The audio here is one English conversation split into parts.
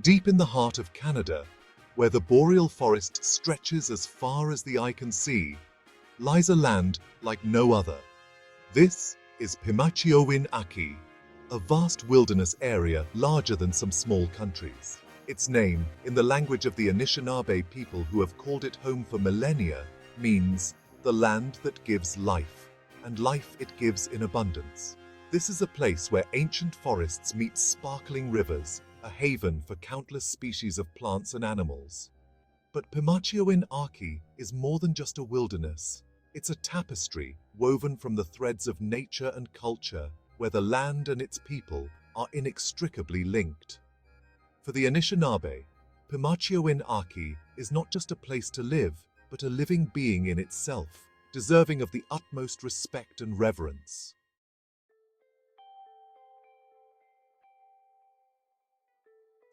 Deep in the heart of Canada, where the boreal forest stretches as far as the eye can see, lies a land like no other. This is Pimachiowin Aki, a vast wilderness area larger than some small countries. Its name, in the language of the Anishinaabe people who have called it home for millennia, means the land that gives life, and life it gives in abundance. This is a place where ancient forests meet sparkling rivers, a haven for countless species of plants and animals. But Pimachiowin Aki is more than just a wilderness. It's a tapestry woven from the threads of nature and culture, where the land and its people are inextricably linked. For the Anishinaabe, Pimachiowin Aki is not just a place to live, but a living being in itself, deserving of the utmost respect and reverence.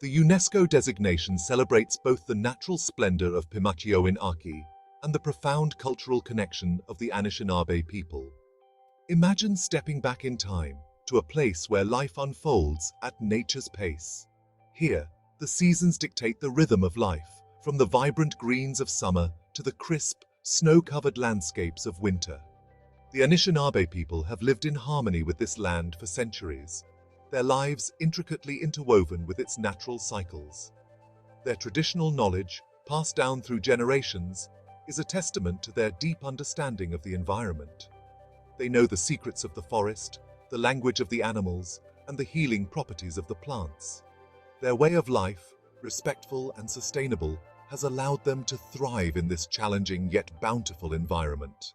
The UNESCO designation celebrates both the natural splendor of Pimachiowin Aki and the profound cultural connection of the Anishinaabe people. Imagine stepping back in time to a place where life unfolds at nature's pace. Here, the seasons dictate the rhythm of life, from the vibrant greens of summer to the crisp, snow-covered landscapes of winter. The Anishinaabe people have lived in harmony with this land for centuries, their lives intricately interwoven with its natural cycles. Their traditional knowledge, passed down through generations, is a testament to their deep understanding of the environment. They know the secrets of the forest, the language of the animals, and the healing properties of the plants. Their way of life, respectful and sustainable, has allowed them to thrive in this challenging yet bountiful environment.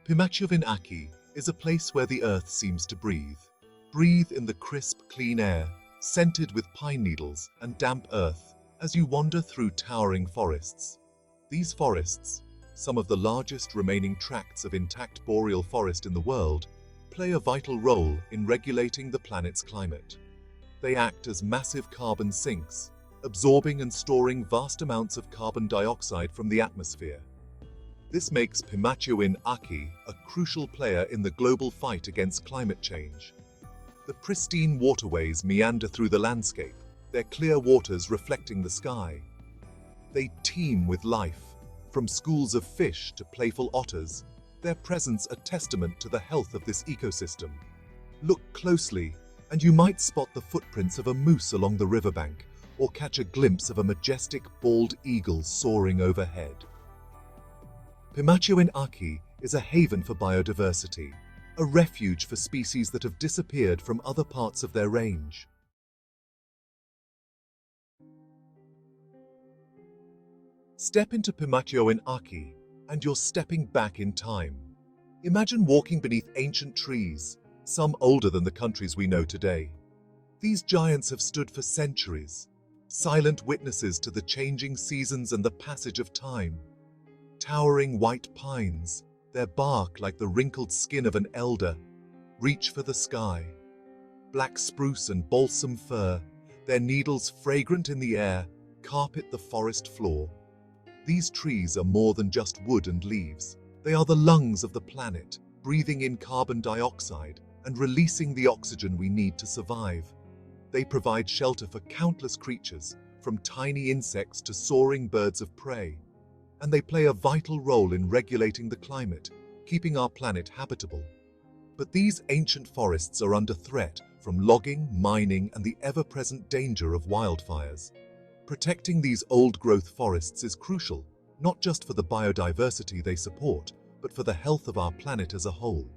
Pimachiowin Aki is a place where the earth seems to breathe. Breathe in the crisp, clean air, scented with pine needles and damp earth, as you wander through towering forests. These forests, some of the largest remaining tracts of intact boreal forest in the world, play a vital role in regulating the planet's climate. They act as massive carbon sinks, absorbing and storing vast amounts of carbon dioxide from the atmosphere. This makes Pimachiowin Aki a crucial player in the global fight against climate change. The pristine waterways meander through the landscape, their clear waters reflecting the sky. They teem with life, from schools of fish to playful otters, their presence a testament to the health of this ecosystem. Look closely, and you might spot the footprints of a moose along the riverbank, or catch a glimpse of a majestic bald eagle soaring overhead. Pimachiowin Aki is a haven for biodiversity, a refuge for species that have disappeared from other parts of their range. Step into Pimachiowin Aki, and you're stepping back in time. Imagine walking beneath ancient trees, some older than the countries we know today. These giants have stood for centuries, silent witnesses to the changing seasons and the passage of time. Towering white pines, their bark like the wrinkled skin of an elder, reach for the sky. Black spruce and balsam fir, their needles fragrant in the air, carpet the forest floor. These trees are more than just wood and leaves. They are the lungs of the planet, breathing in carbon dioxide and releasing the oxygen we need to survive. They provide shelter for countless creatures, from tiny insects to soaring birds of prey. And they play a vital role in regulating the climate, keeping our planet habitable. But these ancient forests are under threat from logging, mining, and the ever-present danger of wildfires. Protecting these old-growth forests is crucial, not just for the biodiversity they support, but for the health of our planet as a whole.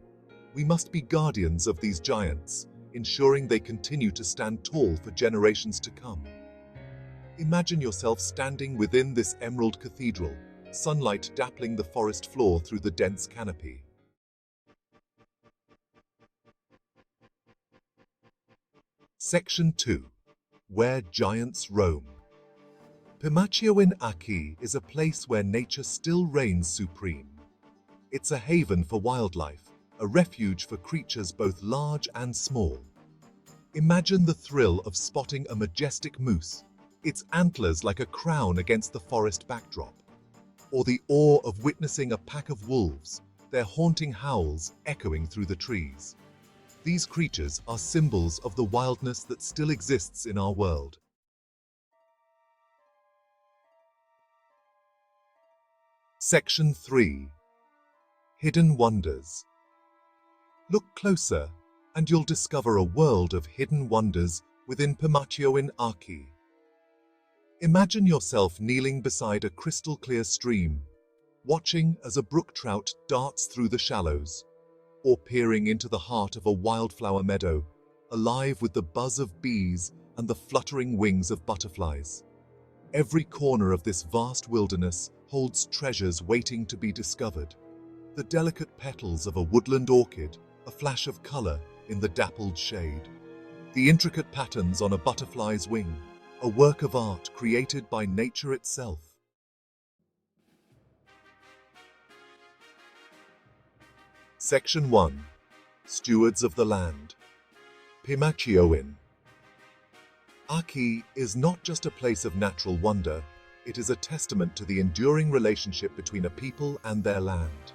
We must be guardians of these giants, ensuring they continue to stand tall for generations to come. Imagine yourself standing within this emerald cathedral, sunlight dappling the forest floor through the dense canopy. Section 2. Where Giants Roam. Pimachiowin Aki is a place where nature still reigns supreme. It's a haven for wildlife, a refuge for creatures both large and small. Imagine the thrill of spotting a majestic moose, its antlers like a crown against the forest backdrop. Or the awe of witnessing a pack of wolves, their haunting howls echoing through the trees. These creatures are symbols of the wildness that still exists in our world. Section 3. Hidden Wonders. Look closer, and you'll discover a world of hidden wonders within Pimachiowin Aki. Imagine yourself kneeling beside a crystal-clear stream, watching as a brook trout darts through the shallows, or peering into the heart of a wildflower meadow, alive with the buzz of bees and the fluttering wings of butterflies. Every corner of this vast wilderness holds treasures waiting to be discovered. The delicate petals of a woodland orchid, a flash of color in the dappled shade. The intricate patterns on a butterfly's wing, a work of art created by nature itself. Section 1. Stewards of the Land. Pimachiowin Aki is not just a place of natural wonder, it is a testament to the enduring relationship between a people and their land.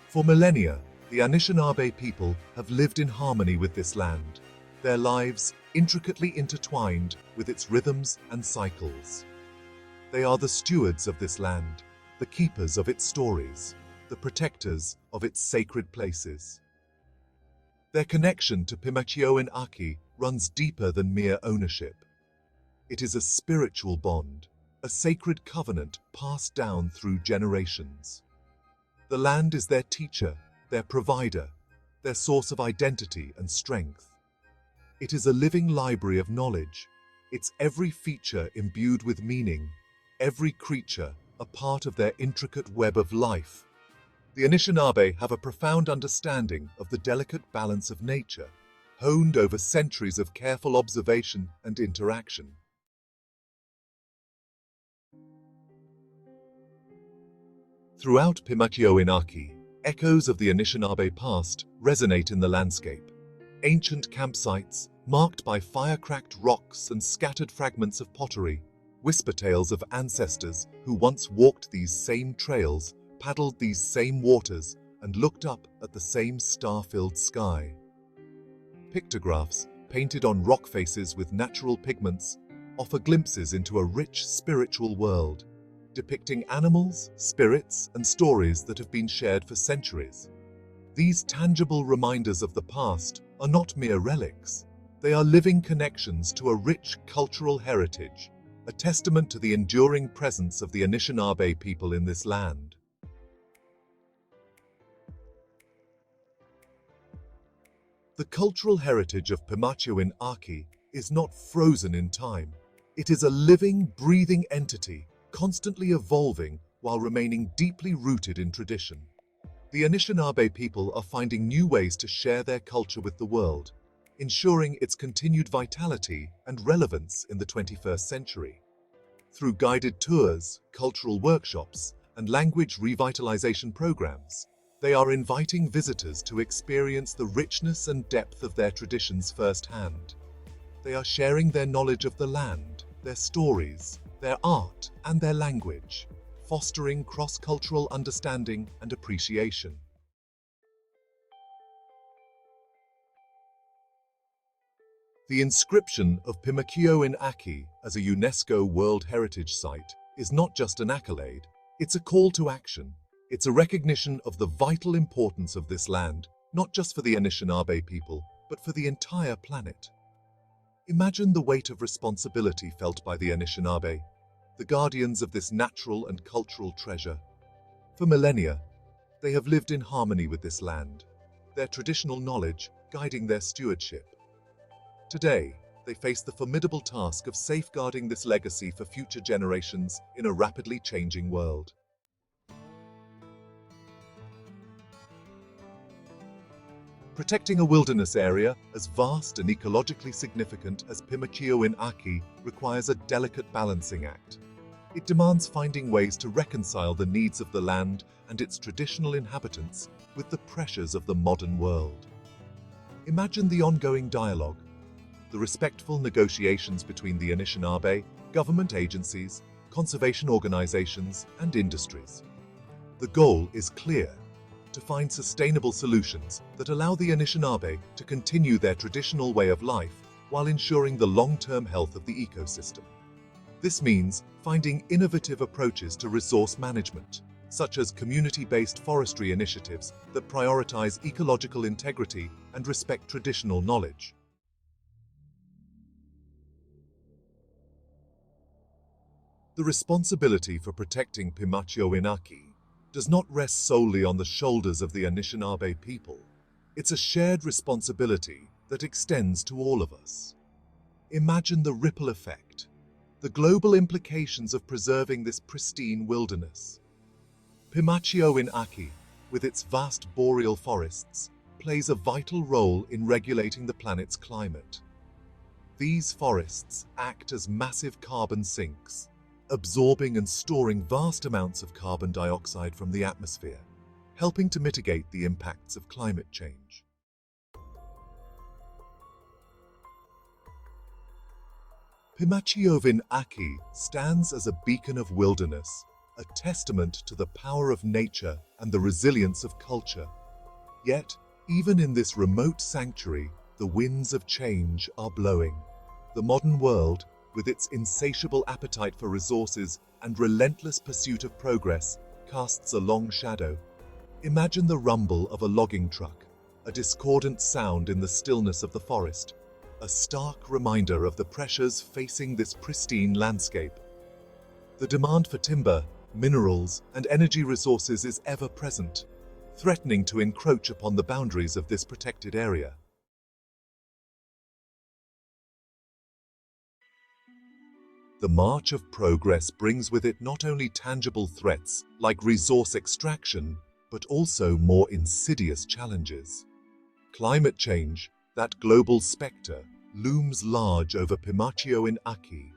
For millennia, the Anishinaabe people have lived in harmony with this land, their lives intricately intertwined with its rhythms and cycles. They are the stewards of this land, the keepers of its stories, the protectors of its sacred places. Their connection to Pimachiowin Aki runs deeper than mere ownership. It is a spiritual bond, a sacred covenant passed down through generations. The land is their teacher, their provider, their source of identity and strength. It is a living library of knowledge, its every feature imbued with meaning, every creature a part of their intricate web of life. The Anishinaabe have a profound understanding of the delicate balance of nature, honed over centuries of careful observation and interaction. Throughout Pimachiowin Aki, echoes of the Anishinaabe past resonate in the landscape. Ancient campsites, marked by fire-cracked rocks and scattered fragments of pottery, whisper tales of ancestors who once walked these same trails, paddled these same waters, and looked up at the same star-filled sky. Pictographs, painted on rock faces with natural pigments, offer glimpses into a rich spiritual world, depicting animals, spirits, and stories that have been shared for centuries. These tangible reminders of the past are not mere relics. They are living connections to a rich cultural heritage, a testament to the enduring presence of the Anishinaabe people in this land. The cultural heritage of Pimachiowin Aki is not frozen in time. It is a living, breathing entity, constantly evolving while remaining deeply rooted in tradition. The Anishinaabe people are finding new ways to share their culture with the world, ensuring its continued vitality and relevance in the 21st century. Through guided tours, cultural workshops, and language revitalization programs, they are inviting visitors to experience the richness and depth of their traditions firsthand. They are sharing their knowledge of the land, their stories, their art, and their language, fostering cross-cultural understanding and appreciation. The inscription of Pimachiowin Aki as a UNESCO World Heritage Site is not just an accolade, it's a call to action. It's a recognition of the vital importance of this land, not just for the Anishinaabe people, but for the entire planet. Imagine the weight of responsibility felt by the Anishinaabe, the guardians of this natural and cultural treasure. For millennia, they have lived in harmony with this land, their traditional knowledge guiding their stewardship. Today, they face the formidable task of safeguarding this legacy for future generations in a rapidly changing world. Protecting a wilderness area as vast and ecologically significant as Pimachiowin Aki requires a delicate balancing act. It demands finding ways to reconcile the needs of the land and its traditional inhabitants with the pressures of the modern world. Imagine the ongoing dialogue, the respectful negotiations between the Anishinaabe, government agencies, conservation organizations, and industries. The goal is clear: to find sustainable solutions that allow the Anishinaabe to continue their traditional way of life while ensuring the long-term health of the ecosystem. This means finding innovative approaches to resource management, such as community-based forestry initiatives that prioritize ecological integrity and respect traditional knowledge. The responsibility for protecting Pimachiowin Aki does not rest solely on the shoulders of the Anishinaabe people. It's a shared responsibility that extends to all of us. Imagine the ripple effect, the global implications of preserving this pristine wilderness. Pimachiowin Aki, with its vast boreal forests, plays a vital role in regulating the planet's climate. These forests act as massive carbon sinks, absorbing and storing vast amounts of carbon dioxide from the atmosphere, helping to mitigate the impacts of climate change. Pimachiowin Aki stands as a beacon of wilderness, a testament to the power of nature and the resilience of culture. Yet, even in this remote sanctuary, the winds of change are blowing. The modern world, with its insatiable appetite for resources and relentless pursuit of progress, casts a long shadow. Imagine the rumble of a logging truck, a discordant sound in the stillness of the forest, a stark reminder of the pressures facing this pristine landscape. The demand for timber, minerals, and energy resources is ever present, threatening to encroach upon the boundaries of this protected area. The march of progress brings with it not only tangible threats like resource extraction, but also more insidious challenges. Climate change, that global spectre, looms large over Pimachiowin Aki.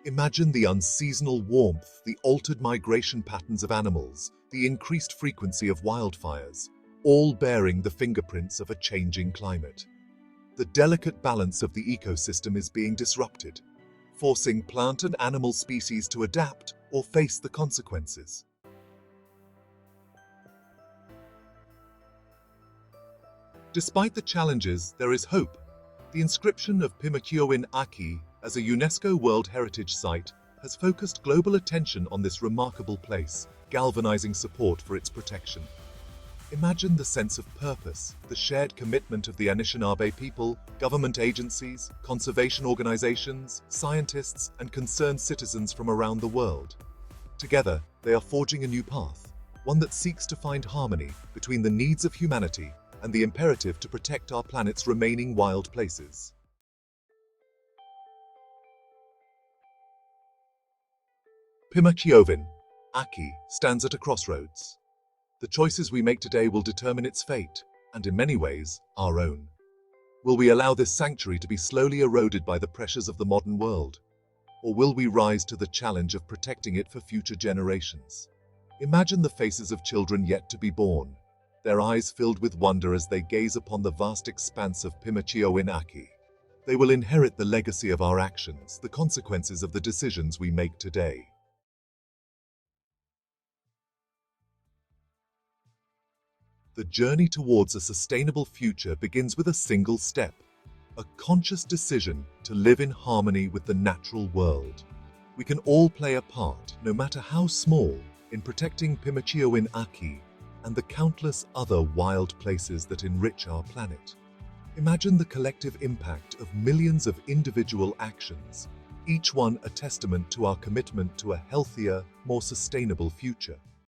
Imagine the unseasonal warmth, the altered migration patterns of animals, the increased frequency of wildfires, all bearing the fingerprints of a changing climate. The delicate balance of the ecosystem is being disrupted, forcing plant and animal species to adapt or face the consequences. Despite the challenges, there is hope. The inscription of Pimachiowin Aki as a UNESCO World Heritage Site has focused global attention on this remarkable place, galvanizing support for its protection. Imagine the sense of purpose, the shared commitment of the Anishinaabe people, government agencies, conservation organizations, scientists, and concerned citizens from around the world. Together, they are forging a new path, one that seeks to find harmony between the needs of humanity and the imperative to protect our planet's remaining wild places. Pimachiowin Aki stands at a crossroads. The choices we make today will determine its fate, and in many ways, our own. Will we allow this sanctuary to be slowly eroded by the pressures of the modern world? Or will we rise to the challenge of protecting it for future generations? Imagine the faces of children yet to be born, their eyes filled with wonder as they gaze upon the vast expanse of Pimachiowin Aki. They will inherit the legacy of our actions, the consequences of the decisions we make today. The journey towards a sustainable future begins with a single step, a conscious decision to live in harmony with the natural world. We can all play a part, no matter how small, in protecting Pimachiowin Aki and the countless other wild places that enrich our planet. Imagine the collective impact of millions of individual actions, each one a testament to our commitment to a healthier, more sustainable future.